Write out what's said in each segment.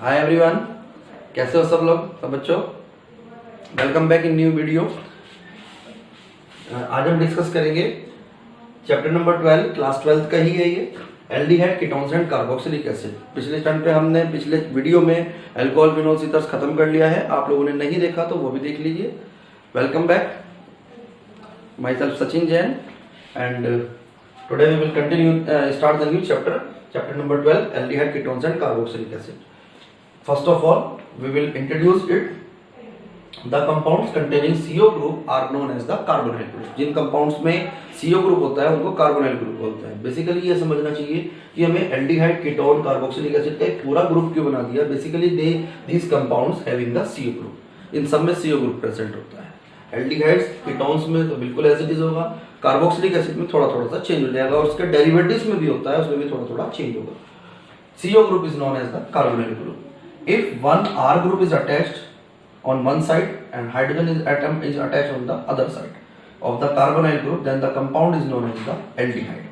Hi everyone, कैसे हो सब लोग, सब बच्चों। Welcome back in new video. आज हम डिस्कस करेंगे चैप्टर नंबर 12, क्लास 12 का ही है ये, aldehyde, ketones and carboxylic acid. पिछले टाइम पे हमने पिछले वीडियो में अल्कोहल, फिनोल्स, ईथर्स खत्म कर लिया है। आप लोगों ने नहीं देखा तो वो भी देख लीजिए। Welcome back, myself Sachin Jain, and today we will continue start the new chapter number 12, aldehyde, ketones and carboxylic acid. First of all, we will introduce it. The compounds containing CO group are known as the carbonyl group. जिन compounds में CO group होता है उनको carbonyl group बोलते हैं। Basically ये समझना चाहिए कि हमें एल्डिहाइड, कीटोन, कार्बोक्सिलिक एसिड का एक पूरा ग्रुप क्यों बना दिया। Basically these compounds having the CO group, इन सब में CO group प्रेजेंट होता है। एल्डिहाइड्स, कीटोन्स में तो बिल्कुल एसिडिस होगा, कार्बोक्सिलिक एसिड में थोड़ा थोड़ा सा चेंज हो जाएगा, और उसके डेरिवेटिव्स में भी होता है, उसमें भी थोड़ा थोड़ा चेंज होगा। CO group is known as the carbonyl group. If one R group is attached on one side and hydrogen atom is attached on the other side of the carbonyl group, then the compound is known as the aldehyde.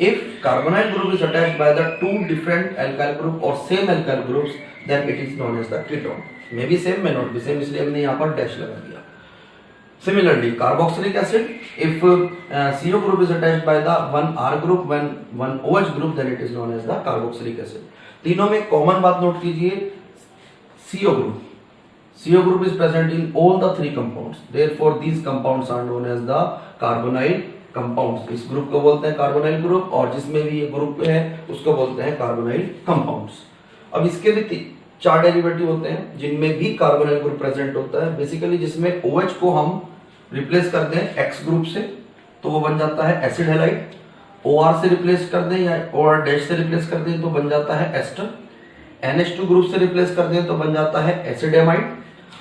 If carbonyl group is attached by the two different alkyl group or same alkyl groups, then it is known as the ketone. May be same, may not be same, इसलिए हमने यहाँ पर dash लगा दिया। Similarly, carboxylic acid, if CO group is attached by the one R group, when one OH group, then it is known as the carboxylic acid. तीनों में common बात note कीजिए, CO group. CO group is present in all the three compounds. Therefore, these compounds are known as the carbonyl compounds. इस group को बोलते हैं carbonyl group, और जिसमें भी ये ग्रुप है उसको बोलते हैं कार्बोनाइल कंपाउंड्स। अब इसके भी चार डेरिवेटिव होते हैं जिनमें भी कार्बोनाइल ग्रुप प्रेजेंट होता है। बेसिकली जिसमें OH को हम रिप्लेस कर दें X ग्रुप से तो वो बन जाता है एसिड हैलाइड, OR से रिप्लेस कर दें या OR डैश से रिप्लेस कर दें तो बन जाता है एस्टर, NH2 ग्रुप से रिप्लेस कर दें तो बन जाता है एसिडेमाइड,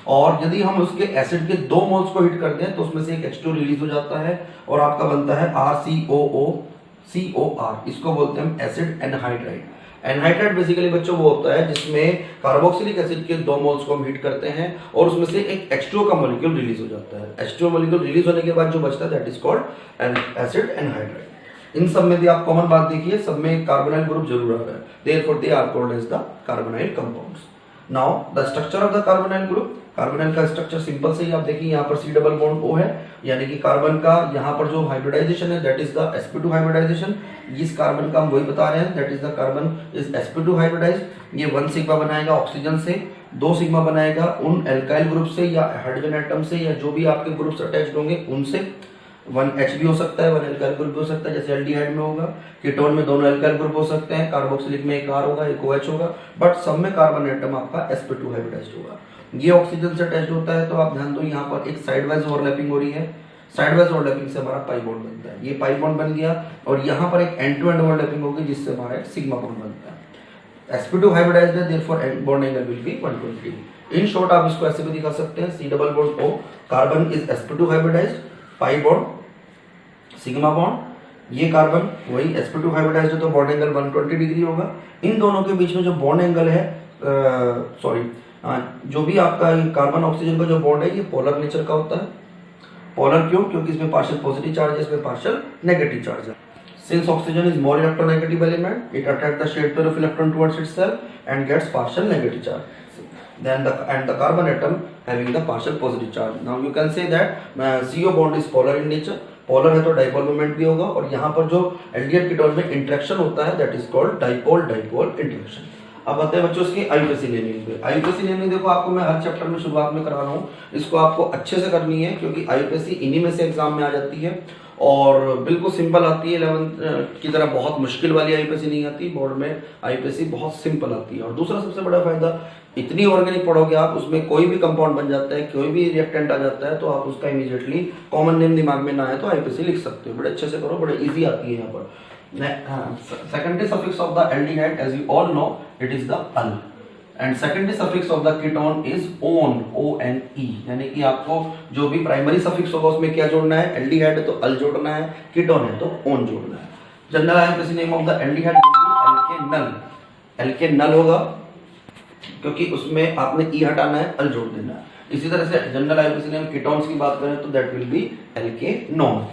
और यदि हम उसके एसिड के दो मोल्स को हिट कर दें तो उसमें से एक H2 रिलीज हो जाता है और आपका बनता है RCOOCOR। इसको बोलते हैं हम एसिड एनहाइड्राइड। एनहाइड्राइड बेसिकली बच्चों वो होता है जिसमें कार्बोक्सिलिक एसिड के दो मोल्स को हम हिट करते हैं और उसमें से एक H2 का मॉलिक्यूल रिलीज हो जाता है। H2 मॉलिक्यूल रिलीज होने के बाद जो बचता है that is called acid anhydride. इन सब में भी आप कॉमन बात देखिए, सब में कार्बोनाइल ग्रुप जरूर आ रहा है। Therefore they are called as the carbonyl compounds. Now the structure of the carbonyl group, carbonyl का स्ट्रक्चर सिंपल से ही आप देखिए, यहाँ पर C डबल बॉन्ड O है, यानी कि कार्बन का यहाँ पर जो हाइब्रिडाइजेशन है that is the sp2 hybridisation. इस कार्बन का हम वही बता रहे हैं, that is the carbon is sp2 hybridised. ये 1 सिग्मा बनाएगा ऑक्सीजन से, 2 सिग्मा बनाएगा उन एल्काइल ग्रुप से या हाइड्रोजन एटम से या जो भी आपके ग्रुप्स अटैच्ड होंगे उनसे। 1H भी हो सकता है, 1 एल्काइल ग्रुप भी हो सकता है जैसे एल्डिहाइड में होगा। कीटोन में दोनों एल्काइल ग्रुप हो सकते हैं, कार्बोक्सिलिक में एक R होगा, एक OH होगा, बट सब में कार्बन एटम आपका sp2 हाइब्रिडाइज्ड होगा। ये ऑक्सीजन से अटैच्ड होता है, तो आप ध्यान दो यहाँ पर एक साइडवाइज ओवरलैपिंग हो रही है। साइडवाइज ओवरलैपिंग से हमारा पाई बॉन्ड बनता है, ये पाई बॉन्ड बन गया, और यहाँ पर एक एंड टू एंड ओवरलैपिंग होगी जिससे हमारा एक सिग्मा बॉन्ड बनता है। sp2 हाइब्रिडाइज्ड है, therefore bond angle will be 120। In short आप इसको ऐसे भी दिखा सकते हैं, C double bond O, carbon is sp2 hybridised, pi bond, sigma bond, ये कार्बन वही sp2 हाइब्रिडाइज्ड है तो बॉन्ड एंगल 120 डिग्री होगा। इन दोनों के बीच में जो बॉन्ड एंगल है, जो भी आपका कार्बन ऑक्सीजन का जो बॉन्ड है ये पोलर नेचर का होता है। पोलर क्यों? क्योंकि इसमें पार्शियल पॉजिटिव चार्ज है, इसमें पार्शियल नेगेटिव चार्ज है। Since oxygen is more electronegative element, it attract the shared pair of electron towards itself and gets partial negative charge, then the carbon atom having the partial positive charge. Now you can say that CO bond is polar in nature. Polar है तो dipole moment भी होगा, और यहाँ पर जो aldehyde ketone में interaction होता है that is called dipole dipole interaction. अब आते हैं बच्चों इसकी IUPAC नेमिंग पे। IUPAC नेमिंग देखो आपको मैं हर चैप्टर में शुरुआत में करा रहा हूँ, इसको आपको अच्छे से करनी है क्योंकि IUPAC इन्हीं में से एग्जाम में आ जाती है और बिल्कुल सिंपल आती है। 11th की तरह बहुत मुश्किल वाली IUPAC नहीं आती, बोर्ड में IUPAC बहुत सिंपल आती है। और दूसरा सबसे बड़ा फायदा, इतनी ऑर्गेनिक पढ़ोगे आप, उसमें कोई भी कंपाउंड बन जाता है, कोई भी रिएक्टेंट आ जाता है तो आप उसका इमीडिएटली कॉमन नेम दिमाग में ना आए तो IUPAC लिख सकते हो। बड़े अच्छे से करो, बड़े इजी आती है यहाँ पर। Secondary suffix of the aldehyde as you all know it is the al, and secondary suffix of the ketone is one, ONE, यानी कि आपको जो भी प्राइमरी सफिक्स होगा उसमें क्या जोड़ना है, एल्डिहाइड है तो अल जोड़ना है, कीटोन है तो ओन जोड़ना है। General IUPAC name of the aldehyde alkanal, alkanal होगा क्योंकि उसमें आपने E हटाना है, अल जोड़ देना है। इसी तरह से जनरल IUPAC नेम कीटोन्स की बात करें तो दैट विल बी एल्केनोन।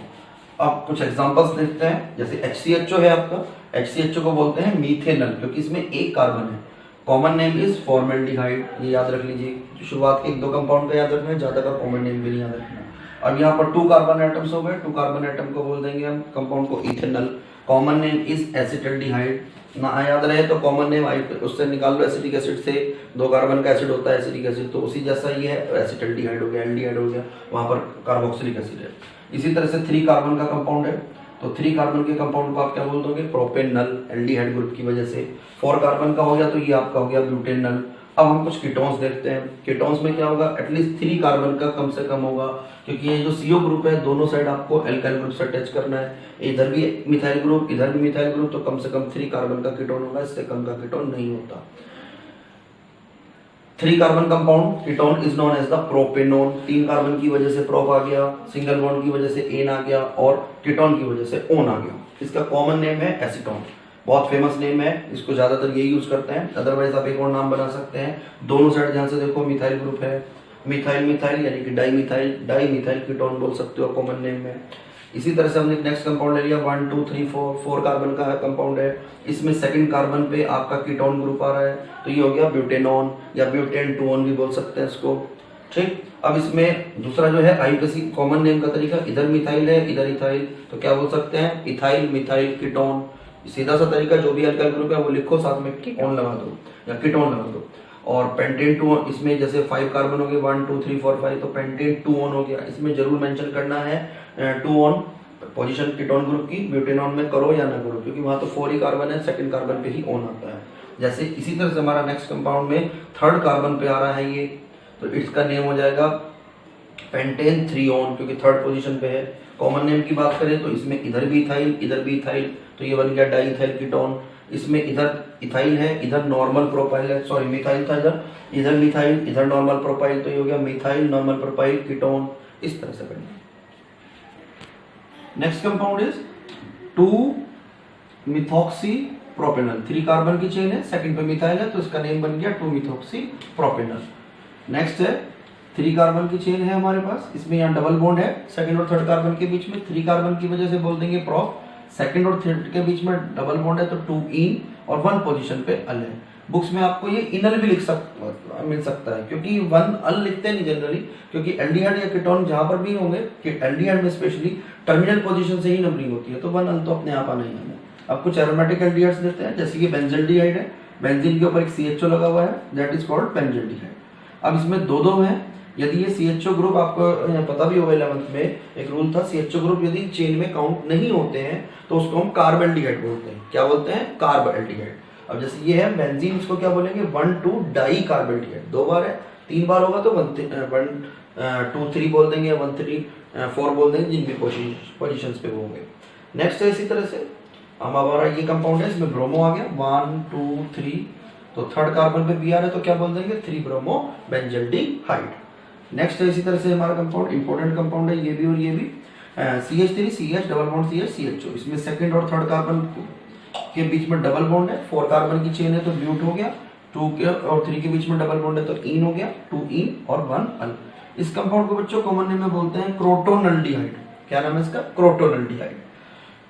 अब कुछ एग्जांपल्स देखते हैं, जैसे HCHO है आपका, HCHO को बोलते हैं मीथेनल क्योंकि इसमें एक कार्बन है, कॉमन नेम इज फॉर्मेल्डिहाइड, ये याद रख लीजिए। शुरुआत के 1-2 कंपाउंड का याद रखना है, ज्यादा का कॉमन नेम भी नहीं याद रखना। अब यहाँ पर 2 कार्बन एटम्स हो गए, 2 कार्बन एटम को बोल देंगे हम कंपाउंड को ethanol. Common name is acetaldehyde, ना याद रहे तो कॉमन नेम उससे निकाल लो, एसिटिक एसिड से 2 कार्बन का एसिड होता है एसिटिक एसिड, तो उसी जैसा ही है, एसिटल्डिहाइड हो गया, एल्डिहाइड हो गया, वहां पर कार्बोक्सिलिक एसिड है। इसी तरह से 3 कार्बन का कंपाउंड है, तो 3 कार्बन के कंपाउंड को आप क्या बोल दोगे, प्रोपेनल, एल्डिहाइड ग्रुप की वजह से। 4 कार्बन का हो गया तो ये आपका हो गया ब्यूटेनल। अब हम कुछ कीटोन्स देखते हैं। कीटोन्स में क्या होगा, एटलीस्ट 3 कार्बन का कम से कम होगा, क्योंकि ये जो CO ग्रुप है दोनों साइड आपको एल्काइल ग्रुप से अटैच करना है, इधर भी मिथाइल ग्रुप इधर भी मिथाइल ग्रुप, तो कम से कम 3 कार्बन का कीटोन होगा, इससे कम का कीटोन नहीं होता। 3 carbon compound ketone is known as the propanone. 3 carbon की वजह से प्रोप आ गया, सिंगल बॉन्ड की वजह से एन आ गया और कीटोन की वजह से ओन आ गया। इसका कॉमन नेम है एसीटोन, बहुत फेमस नेम है, इसको ज्यादातर यही यूज करते हैं। अदरवाइज आप एक और नाम बना सकते हैं। दोनों साइड ध्यान से देखो, मिथाइल ग्रुप है, मिथाइल मिथाइल यानी कि डाई मिथाइल कीटोन बोल सकते हो कॉमन नेम में। इसी तरह से हमने नेक्स्ट कंपाउंड ले लिया 1 2 3 4 कार्बन का कंपाउंड है, इसमें सेकंड कार्बन पे आपका कीटोन ग्रुप आ रहा है, तो ये हो गया ब्यूटेनॉन या ब्यूटेन टूओन भी बोल सकते हैं इसको। ठीक, अब इसमें दूसरा जो है आईयूपीएसी कॉमन नेम का तरीका, इधर मिथाइल है इधर इथाइल, तो क्या बोल सकते हैं, इथाइल मिथाइल कीटोन। सीधा सा तरीका, जो भी अल्काइल ग्रुप है वो लिखो, साथ में कीटोन लगा दो या कीटोन लगा दो। और पेंटेन टू, इसमें जैसे 5 कार्बन हो गए 1 2 3 4 5, तो पेंटेन टूओन हो गया। इसमें जरूर मेंशन करना है टूओन पोजीशन कीटोन ग्रुप की, ब्यूटेनॉन में करो या ना करो, क्योंकि वहां तो 4 ही कार्बन है, सेकंड कार्बन पे ही ओन आता है। जैसे इसी तरह से हमारा नेक्स्ट कंपाउंड में 3rd कार्बन पे आ रहा है ये, तो इसका नेम हो जाएगा पेंटेन 3-ओन, क्योंकि 3rd पोजीशन पे है। कॉमन नेम की बात करें तो इसमें इधर भी इथाइल इधर भी इथाइल, तो ये बन गया डाई इथाइल कीटोन। इसमें इधर इथाइल है इधर नॉर्मल प्रोपाइल है, सॉरी मिथाइल था इधर मिथाइल इधर नॉर्मल प्रोपाइल, तो ये हो गया मिथाइल नॉर्मल प्रोपाइल कीटोन। इस तरह से बनेगा। Next compound is two methoxy propanol. 3 carbon की चेन है, सेकंड पे मिथाइल है, तो इसका नेम बन गया 2-मिथॉक्सी-प्रोपेनॉल। नेक्स्ट है 3 कार्बन की चेन है हमारे पास, इसमें यहाँ डबल बॉन्ड है सेकंड और थर्ड कार्बन के बीच में, 3 कार्बन की वजह से बोल देंगे प्रोप। सेकंड और थर्ड के बीच में डबल बॉन्ड है तो 2-इन और 1 पोजीशन पे अल है। बुक्स में आपको ये इनल भी मिल सकता है, क्योंकि 1 अल लिखते हैं नहीं जनरली, क्योंकि एल्डिहाइड या कीटोन जहां पर भी होंगे, कि एल्डिहाइड में स्पेशली टर्मिनल पोजीशन से ही नंबरिंग होती है, तो 1 अल तो अपने आप आना ही आना है। अब कुछ एरोमेटिक एल्डिहाइड्स लेते हैं, जैसे कि बेंजल्डिहाइड है, बेंजीन के ऊपर एक CHO लगा हुआ है, दैट इज कॉल्ड बेंजल्डिहाइड। अब इसमें 2-2 है, यदि ये CHO ग्रुप आपको पता भी होगा 11th में एक रूल था, CHO ग्रुप यदि चेन में काउंट नहीं होते हैं तो उसको हम कार्बल्डिहाइड बोलते हैं। क्या बोलते हैं, कार्बल्डिहाइड। अब जैसे ये है बेंजीन, इसको क्या बोलेंगे, 1,2 डाई कार्बल्डिहाइड। 2 बार है, 3 बार होगा तो 1 2 3 बोल देंगे, 1 3 4 बोल देंगे, जिन भी पोजीशंस पे वो होंगे। नेक्स्ट है इसी तरह से हमारा ये कंपाउंड है, इसमें ब्रोमो आ गया 1 2 3, तो 3rd कार्बन पे Br है, तो क्या बोल देंगे 3 ब्रोमो बेंजल्डिहाइड। नेक्स्ट है इसी तरह से हमारा कंपाउंड, इंपॉर्टेंट कंपाउंड है ये भी और ये भी, CH3 CH double bond CH CHO। इसमें सेकंड और थर्ड कार्बन के बीच में डबल बॉन्ड है, 4 कार्बन की चेन है तो ब्यूट हो गया, 2 के और 3 के बीच में डबल बॉन्ड है तो इन हो गया, 2-इन और 1 अल। इस कंपाउंड को बच्चों कॉमन नेम में बोलते हैं क्रोटोनल्डिहाइड। क्या नाम है इसका, क्रोटोनल्डिहाइड।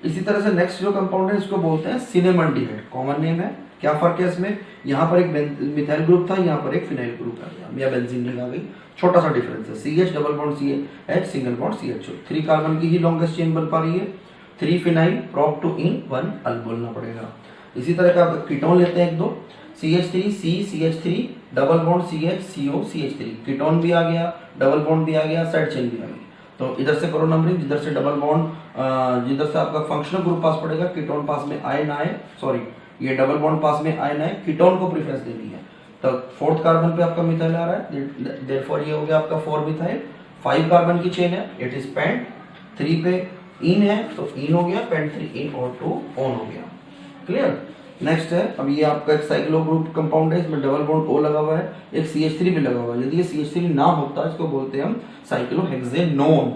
इसी तरह से नेक्स्ट जो कंपाउंड है इसको बोलते हैं सिनेमल्डिहाइड, कॉमन नेम है। क्या फर्क है इसमें, यहाँ पर एक मिथाइल ग्रुप था, यहाँ पर एक फिनाइल ग्रुप आ गया या बेंजीन लगा गई, छोटा सा डिफरेंस है। CH double bond CH single bond CHO, 3 carbon की ही लॉन्गेस्ट चेन बन पा रही है, 3 फिनाइल प्रोप 2-इन 1 अल बोलना पड़ेगा। इसी तरह का कीटोन लेते हैं 1-2, CH3 C CH3 double bond CH CO CH3, ketone भी आ गया, डबल बॉन्ड भी आ गया, साइड चेन भी आ गई। तो इधर से करो नंबरिंग, जिधर से डबल बॉन्ड जिधर से आपका फंक्शनल ग्रुप पास पड़ेगा, कीटोन पास में आए ना आए, सॉरी ये डबल बॉन्ड पास में आए ना आए, कीटोन को प्रेफरेंस देनी है। तो 4th कार्बन पे आपका मिथाइल आ रहा है, देयरफॉर ये हो गया आपका 4 मिथाइल। 5 कार्बन की चेन है, इट इज पेंट। 3 पे इन है तो इन हो गया, पेंट 3 इन और 2 ऑन हो गया। क्लियर। नेक्स्ट है, अब ये आपका एक साइक्लो ग्रुप कंपाउंड है, इसमें डबल बॉन्ड O लगा हुआ है, एक CH3 भी लगा हुआ है। यदि ये CH3 ना होता इसको बोलते हैं हम साइक्लोहेक्सेनोन।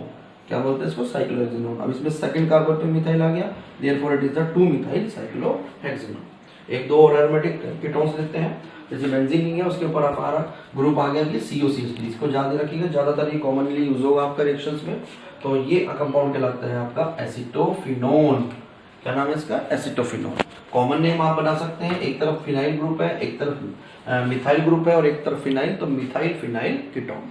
क्या बोलते हैं इसको, साइक्लोहेक्सेनोन। अब इसमें सेकंड कार्बन पे मिथाइल आ गया, therefore it is the 2-मिथाइल cyclohexanone. 1-2 और एरोमेटिक कीटोन्स देखते हैं, जैसे बेंजीन नहीं है उसके ऊपर हमारा ग्रुप आ गया ये COCH3, इसको याद रखिएगा, ज्यादातर ये कॉमनली यूज होगा आपका रिएक्शंस में। तो ये कंपाउंड कहलाता है आपका एसिटोफिनोन। क्या नाम है इसका, एसिटोफिनोल। कॉमन नेम आप बना सकते हैं, एक तरफ फिनाइल ग्रुप है, एक तरफ मिथाइल ग्रुप है और एक तरफ फिनाइल, तो मिथाइल फिनाइल कीटोन।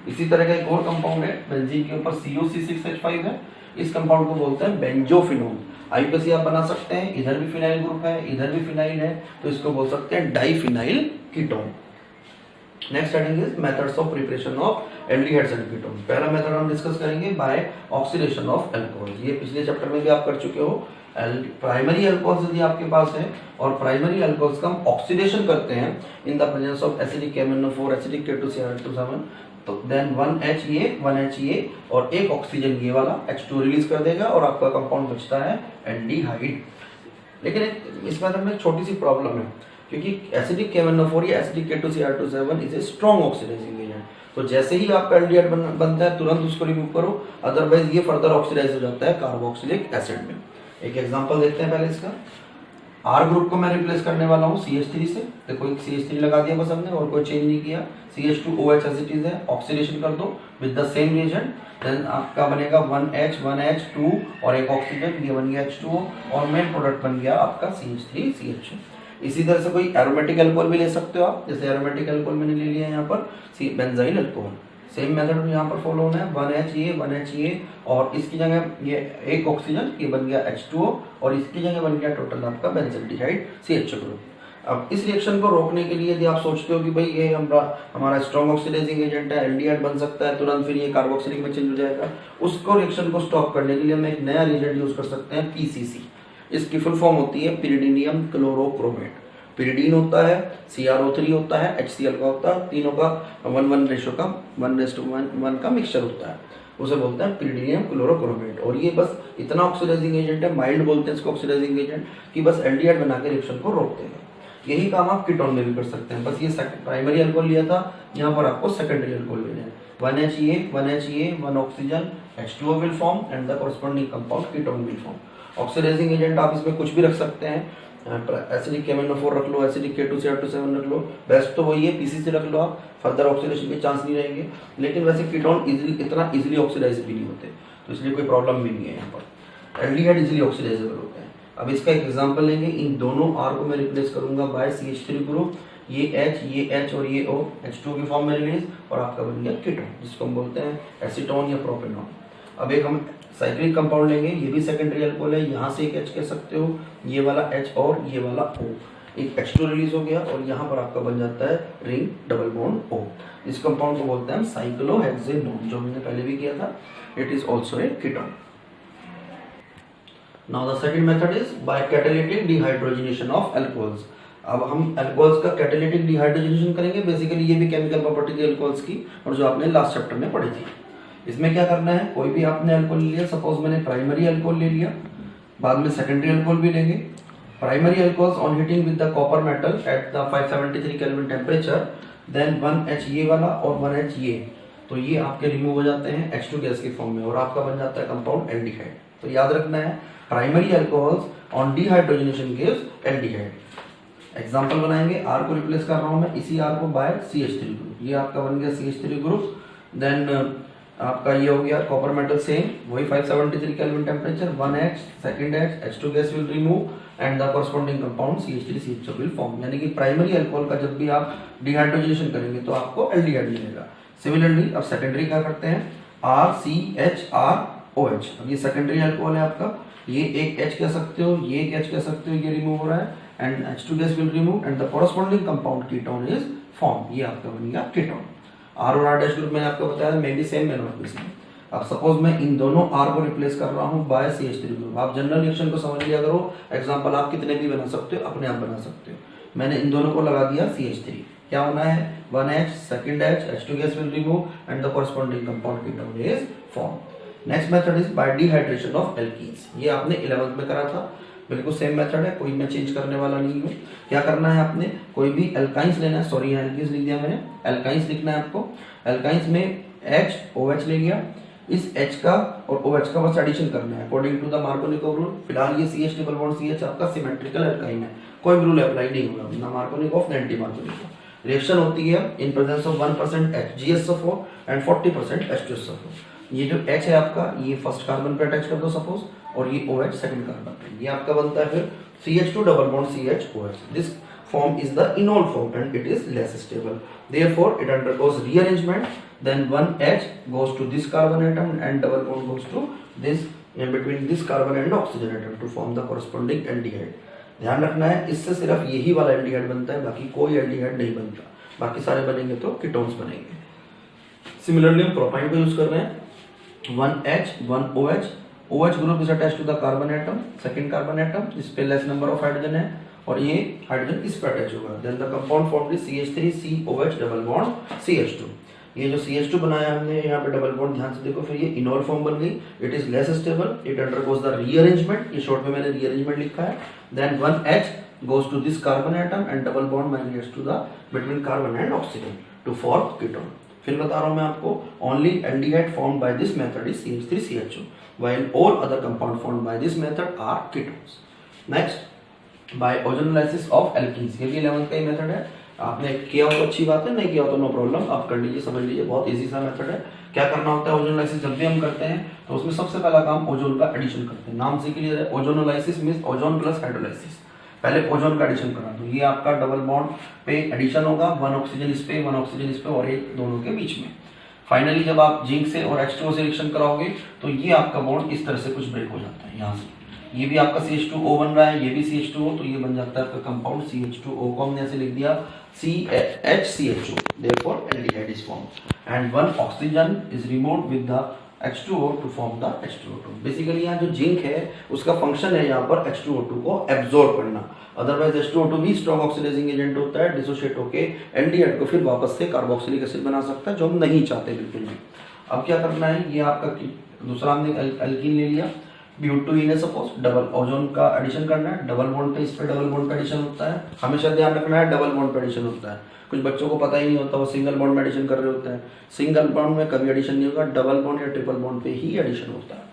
इसी तरह का एक और कंपाउंड है बेंजीन के ऊपर COC6H5 है, इस कंपाउंड को बोलते हैं बेंजोफिनोल। आईपीसी आप बना सकते हैं, इधर भी फिनाइल ग्रुप है इधर भी फिनाइल है, तो इसको बोल सकते हैं diphenyl ketone. Next heading is methods of preparation of aldehydes and ketone. पहला मेथड हम डिस्कस करेंगे बाय ऑक्सीडेशन ऑफ अल्कोहल। ये पिछले चैप्टर में भी आप कर चुके हो। प्राइमरी अल्कोहल्स यदि आपके पास है और प्राइमरी अल्कोहल्स का हम ऑक्सीडेशन करते हैं in the presence of acidic KMnO4 acidic K2Cr2 तो देन 1HA और एक ऑक्सीजन ये वाला H2 रिलीज कर देगा और आपका कंपाउंड बचता है एल्डिहाइड। लेकिन इस मेथड में छोटी सी प्रॉब्लम है, क्योंकि एसिडिक KMnO4 या acidic K2Cr2 is a strong oxidising agent. तो जैसे ही आपका एल्डिहाइड बनता है तुरंत उसको रिमूव करो, अदरवाइज ये फर्दर ऑक्सीडाइज हो जाता है कार्बोक्सिलिक एसिड में। एक एग्जांपल देखते हैं पहले इसका। R ग्रुप को मैं रिप्लेस करने वाला हूँ CH3 से। देखो एक CH3 लगा दिया बस हमने और कोई चेंज नहीं किया। CH2OH एज इट इज है, ऑक्सीडेशन कर दो with the same reagent, then आपका बनेगा 1H1H2 और एक ऑक्सीजन, ये बन गया H2O और मेन प्रोडक्ट बन गया आपका CH3CH2। इसी तरह से कोई एरोमेटिक अल्कोहल भी ले सकते हो आप, जैसे एरोमेटिक अल्कोहल मैंने ले लिया है यहाँ पर बेंजाइल अल्कोहल। सेम मेथड यहाँ पर फॉलो होना है, 1HA और इसकी जगह ये एक ऑक्सीजन, ये बन गया H2O और इसकी जगह बन गया टोटल आपका बेंजल्डिहाइड CH ग्रुप। अब इस रिएक्शन को रोकने के लिए यदि आप सोचते हो कि भाई ये हमारा स्ट्रॉन्ग ऑक्सीडाइजिंग एजेंट है, एल्डिहाइड बन सकता है तुरंत, फिर ये कार्बोक्सिलिक में चेंज हो जाएगा, उसको रिएक्शन को स्टॉप करने के लिए हम एक नया रिएजेंट यूज कर सकते हैं PCC। इसकी फुल फॉर्म होती है पिरिडीनियम क्लोरोक्रोमेट। पिरिडीन होता है, CrO3 होता है, HCl का होता है, तीनों का 1:1 रेशो का 1:1 का मिक्सचर होता है, उसे बोलते हैं पिरिडीनियम क्लोरोक्रोमेट। और ये बस इतना ऑक्सीडाइजिंग एजेंट है, माइल्ड बोलते हैं इसको ऑक्सीडाइजिंग एजेंट, कि बस एल्डिहाइड बना के रिएक्शन को रोकते हैं। यही काम आप कीटोन में भी कर सकते हैं, बस ये प्राइमरी अल्कोहल लिया था, यहाँ पर आपको सेकेंडरी अल्कोहल लेना है। 1HA 1 oxygen, H2O will form and the corresponding compound ketone will form. Oxidising agent आप इसमें कुछ भी रख सकते हैं, एसिडिक KMnO4 रख लो, एसिडिक K2Cr2 रख लो, बेस्ट तो वही है PCC रख लो आप, फर्दर ऑक्सीडेशन के चांस नहीं रहेंगे। लेकिन वैसे कीटोन इतना इजीली ऑक्सीडाइज भी नहीं होते, तो इसलिए कोई प्रॉब्लम भी नहीं है यहाँ पर। एल्डिहाइड इजीली ऑक्सीडाइजेबल होते हैं। अब इसका एक एग्जांपल लेंगे, इन दोनों R को मैं रिप्लेस करूंगा बाय CH3 ग्रुप, ये H और ये O H2 की फॉर्म में रिलीज और आपका बन गया कीटोन, जिसको हम बोलते हैं एसीटोन या प्रोपेनॉन। अब एक हम साइक्लिक कंपाउंड लेंगे, ये भी सेकेंडरी अल्कोहल है, यहाँ से एक H कह सकते हो, ये वाला H और ये वाला O, एक H2 रिलीज हो गया और यहाँ पर आपका बन जाता है रिंग डबल बॉन्ड O। इस कंपाउंड को बोलते हैं साइक्लोहेक्सेनोन, जो हमने पहले भी किया था। It is also a ketone. Now the second method is by catalytic dehydrogenation of alcohols। अब हम अल्कोहल्स का कैटालिटिक डिहाइड्रोजनेशन करेंगे। बेसिकली ये भी केमिकल प्रॉपर्टी थी अल्कोहल्स की, और जो आपने लास्ट चैप्टर में पढ़ी थी। इसमें क्या करना है, कोई भी आपने अल्कोहल लिया, सपोज मैंने प्राइमरी अल्कोहल ले लिया, बाद में सेकेंडरी अल्कोहल भी लेंगे। Primary alcohols on heating with the copper metal at the 573 kelvin temperature, then 1H ये वाला और 1H ये, तो ये आपके रिमूव हो जाते हैं H2 गैस के फॉर्म में और आपका बन जाता है कंपाउंड एल्डिहाइड। तो याद रखना है, primary alcohols on dehydrogenation gives aldehyde. Example बनाएंगे, R को रिप्लेस कर रहा हूं मैं, इसी R को बाय CH3 ग्रुप, ये आपका बन गया CH3 ग्रुप। देन आपका ये हो गया कॉपर मेटल सेम, वही 573 kelvin temperature, 1H second H H2 gas will remove and the corresponding compound CH3CH4 will form. यानी कि प्राइमरी अल्कोहल का जब भी आप डिहाइड्रोजनेशन करेंगे तो आपको एल्डिहाइड मिलेगा। सिमिलरली अब सेकेंडरी क्या करते हैं, RCHROH। अब ये सेकेंडरी अल्कोहल है आपका, ये एक H कह सकते हो, ये एक H कह सकते हो, ये रिमूव हो रहा है and H2 gas will remove and the corresponding compound ketone is form. ये आपका बन गया कीटोन। R और R डैश ग्रुप मैंने आपको बताया may be same, may not be same. अब सपोज मैं इन दोनों R को रिप्लेस कर रहा हूं बाय CH3 ग्रुप। आप जनरल रिएक्शन को समझ लिया करो, एग्जांपल आप कितने भी बना सकते हो, अपने आप बना सकते हो। मैंने इन दोनों को लगा दिया CH3, क्या होना है 1H second H H2 gas will remove and the corresponding compound ketone is form. Next method is by dehydration of alkenes. ये आपने 11th में करा था, बिल्कुल सेम मेथड है, कोई मैं चेंज करने वाला नहीं हूँ। क्या करना है आपने, कोई भी एल्काइंस लेना है, सॉरी यहाँ एल्कीन्स लिख दिया मैंने, एल्काइंस लिखना है आपको। एल्काइंस में HOH ले लिया, इस H का और OH का बस एडिशन करना है according to the Markovnikov rule. फिलहाल ये CH ट्रिपल बॉन्ड CH आपका सिमेट्रिकल एल्काइन है, कोई रूल अप्लाई नहीं होगा, ना मार्कोनिकोव ना एंटी मार्कोनिकोव। रिएक्शन होती है in presence of 1% HgSO4 and 40% H2SO4। ये जो H है आपका, ये फर्स्ट कार्बन पे अटैच कर दो सपोज, और ये OH सेकंड कार्बन। ये आपका बनता है फिर CH2 double bond CHOH। This form is the enol form and it is less stable. Therefore, it undergoes rearrangement. Then one H goes to this carbon atom and double bond goes to this in between this carbon and oxygen atom to form the corresponding aldehyde. ध्यान रखना है, इससे सिर्फ यही वाला aldehyde बनता है, बाकी कोई एल्डिहाइड नहीं बनता। बाकी सारे बनेंगे तो कीटोन्स बनेंगे। सिमिलरली हम प्रोपाइन को यूज कर रहे हैं। 1H 1OH, OH group is attached to the carbon atom, second carbon atom, इस पे लेस नंबर ऑफ हाइड्रोजन है और ये हाइड्रोजन इस पे अटैच होगा। Then the compound form is CH3COH double bond CH2। ये जो CH2 बनाया हमने यहाँ पे डबल बॉन्ड, ध्यान से देखो, फिर ये इनोल फॉर्म बन गई। It is less stable, it undergoes the rearrangement, ये शॉर्ट में मैंने रीअरेंजमेंट लिखा है। Then 1H goes to this carbon atom and double bond migrates to the between carbon and oxygen to form ketone। फिर बता रहा हूँ मैं आपको, only aldehyde formed by this method is CH3CHO while all other compound formed by this method are ketones। Next, by ozonolysis of alkenes, ये भी 11th का ही method है। आपने किया हो तो अच्छी बात है, नहीं किया हो तो नो प्रॉब्लम, आप कर लीजिए, समझ लीजिए, बहुत इजी सा मेथड है। क्या करना होता है ओजोनोलाइसिस जब भी हम करते हैं तो उसमें सबसे पहला काम ओजोन का एडिशन करते हैं। नाम से क्लियर है, ozonolysis means ozone plus hydrolysis. पहले ओजोन का एडिशन करना, तो ये आपका डबल बॉन्ड पे एडिशन होगा, 1 ऑक्सीजन इस पे 1 ऑक्सीजन इस पे और एक दोनों के बीच में। फाइनली जब आप जिंक से और H2O से रिएक्शन कराओगे तो ये आपका बॉन्ड इस तरह से कुछ ब्रेक हो जाता है। यहाँ से ये भी आपका CH2O बन रहा है, ये भी CH2O, तो ये बन जाता है आपका कंपाउंड CH2O को हमने ऐसे लिख दिया CHCHO। therefore aldehyde is formed and one oxygen is removed with the H2O to form the H2O2। Basically यहाँ जो जिंक है उसका फंक्शन है यहाँ पर H2O2 को एब्जॉर्ब करना। अदरवाइज H2O2 भी स्ट्रॉन्ग ऑक्सीडाइजिंग एजेंट होता है, डिसोशिएट होके एल्डिहाइड को फिर वापस से कार्बोक्सिलिक एसिड बना सकता है, जो हम नहीं चाहते बिल्कुल भी। अब क्या करना है, ये आपका दूसरा हमने एल्कीन ले लिया, ब्यूटोइन है सपोज, डबल ओजोन का एडिशन करना है, डबल बॉन्ड पे इस पे डबल बॉन्ड का एडिशन होता है। हमेशा ध्यान रखना है डबल बॉन्ड पे एडिशन होता है। कुछ बच्चों को पता ही नहीं होता, वो सिंगल बॉन्ड में एडिशन कर रहे होते हैं। सिंगल बॉन्ड में कभी एडिशन नहीं होगा, डबल बॉन्ड या ट्रिपल बॉन्ड पे ही एडिशन होता है।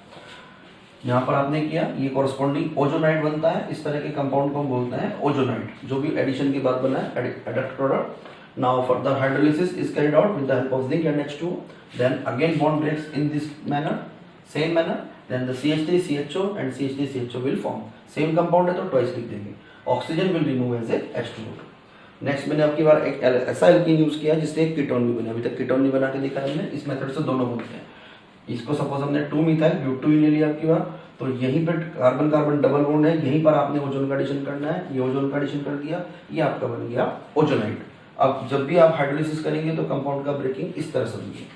यहाँ पर आपने किया, ये कॉरस्पॉन्डिंग ओजोनाइड बनता है। इस तरह के कंपाउंड को हम बोलते हैं ओजोनाइड, जो भी एडिशन के बाद बना है adduct product. Now further hydrolysis is carried out with the help of zinc and H2O। Then again bond breaks in this manner, same manner. Then the CH3CHO and CH3CHO will form। Same compound है तो twice लिख देंगे। Oxygen will remove as a H2O2। Next मैंने आपकी बार एक ऐसा alkene use किया जिससे एक कीटोन भी बना। अभी तक कीटोन नहीं बना के दिखा हमने, इस मेथड से दोनों बनते हैं। इसको सपोज हमने 2 मिथाइल ब्यूटोइन ले लिया आपकी बार, तो यहीं पर कार्बन कार्बन डबल बॉन्ड है, यहीं पर आपने ओजोन का एडिशन करना है। ये ओजोन का एडिशन कर दिया, ये आपका बन गया ओजोनाइड। अब जब भी आप हाइड्रोलिसिस करेंगे तो कंपाउंड का ब्रेकिंग इस तरह से होगी।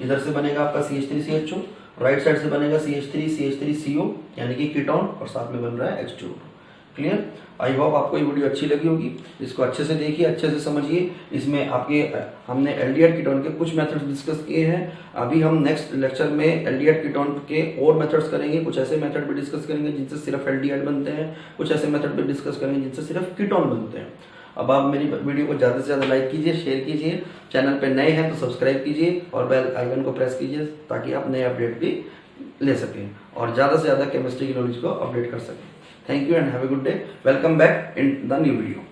इधर से बनेगा आपका CH3CHO, राइट साइड से बनेगा CH3CH3CO यानी कि कीटोन, और साथ में बन रहा है H2O2। क्लियर? आई होप आपको ये वीडियो अच्छी लगी होगी। इसको अच्छे से देखिए, अच्छे से समझिए। इसमें आपके हमने एल्डिहाइड कीटोन के कुछ मेथड्स डिस्कस किए हैं। अभी हम नेक्स्ट लेक्चर में एल्डिहाइड कीटोन के और मेथड्स करेंगे। कुछ ऐसे मेथड भी डिस्कस करेंगे जिनसे सिर्फ एल्डिहाइड बनते हैं, कुछ ऐसे मेथड भी डिस्कस करेंगे जिनसे सिर्फ कीटोन बनते हैं। अब आप मेरी वीडियो को ज़्यादा से ज़्यादा लाइक कीजिए, शेयर कीजिए। चैनल पे नए हैं तो सब्सक्राइब कीजिए और बेल आइकन को प्रेस कीजिए ताकि आप नए अपडेट भी ले सकें और ज़्यादा से ज़्यादा केमिस्ट्री की नॉलेज को अपडेट कर सकें। Thank you and have a good day. Welcome back in the new video.